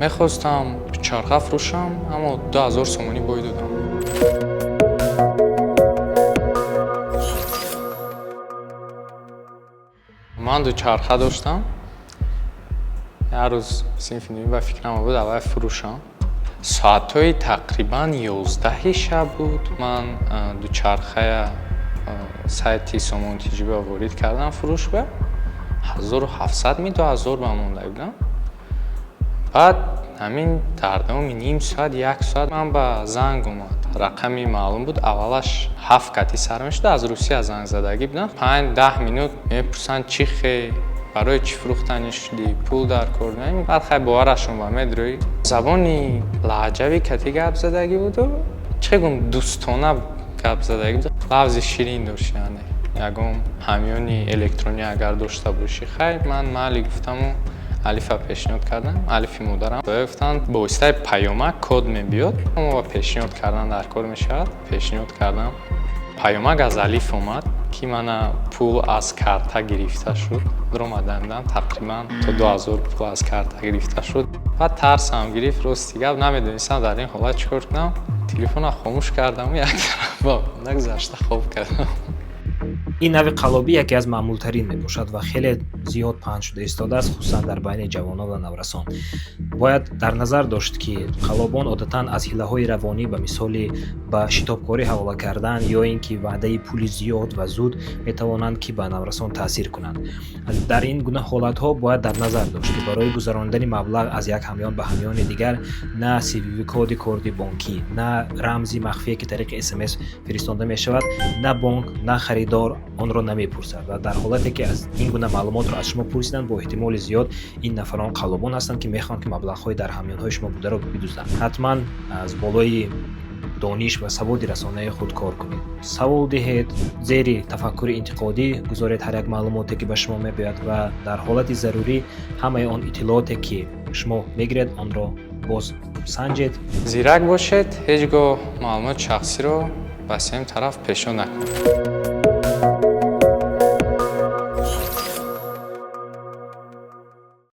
мехостам чарха фурӯшам, аммо 2000 сомонӣ бой додам. ман дучарха доштам. як рӯз синфи нуюм ба фикрам буд аввал фурӯшам. соатҳои тақрибан 11 шаб буд. Ман дучархая сайти сомонтиҷибиро ворид кардам фурӯшга. 1700 ми 2000 ба монда будам. баъд ҳамин дар давоми ним соат 1 соат ман ба занг омад. рақами маълум буд, аввалаш 7 кати сар мешуд, аз Русия занг задагӣ будам. 5-10 минут мепурсанд чӣ хе, барои чӣ фурӯхтанӣ шудӣ, пул дар кор наем. баъд хай боварашон ба медроӣ. Забони лаҳҷави кати гап задагӣ буду, чӣ гум дӯстона гап задагӣ буд. лафзи ширин дошт, яъне ягон ҳамёни электронӣ агар дошта бошӣ. хай ман маҳли гуфтаму алифа пешниҳод кардам, алифи модарам. гуфтанд бо воситаи паёмак код мебиёд, аммо пешниҳод кардан дар кор мешавад. пешниҳод кардам. паёмак аз алиф омад, ки мана пул аз карта гирифта шуд. омадандан тақрибан то 2000 пул аз карта гирифта шуд. баъд тарсам гирифт, рости гап намедонистам дар ин ҳолат чӣ кор кунам. телефонро хомӯш кардаму як тараф нагзашта хоб кардам. ин нави қаллобӣ яке аз маъмултарин мебошад ва хеле зиёд паҳн шуда истодааст, хусусан дар байни ҷавонон ва наврасон. бояд дар назар дошт, ки қаллобон одатан аз ҳилаҳои равонӣ ба мисоли ба шитобкорӣ ҳавола кардан ё ин ки ваъдаи пули зиёд ва зуд метавонанд ки ба наврасон таъсир кунанд. дар ин гуна ҳолатҳо бояд дар назар дошт, ки барои гузарондани маблағ аз як ҳамён ба ҳамёни дигар на CVV коди корди бонкӣ, на рамзи махфие ки тариқи SMS фиристонда мешавад, на бонк, на харидор онро намепурсад. ва дар ҳолате ки аз ин гуна маълумотро аз шумо пурсиданд, бо эҳтимоли зиёд ин нафарон қаллобон ҳастанд, ки мехоҳанд ки маблағҳои дар ҳамёнҳои шумо бударо бидузданд. ҳатман аз болои дониш ва саводи расонаи худ кор кунед. савол диҳед, зери тафаккури интиқодӣ гузоред ҳар як маълумоте ки ба шумо мебиёяд ва дар ҳолати зарурӣ ҳамаи он иттилооте ки шумо мегиред онро боз санҷед. зирак бошед, ҳеҷ гоҳ маълумоти шахсиро ба сеюм тараф пешниҳод накунед.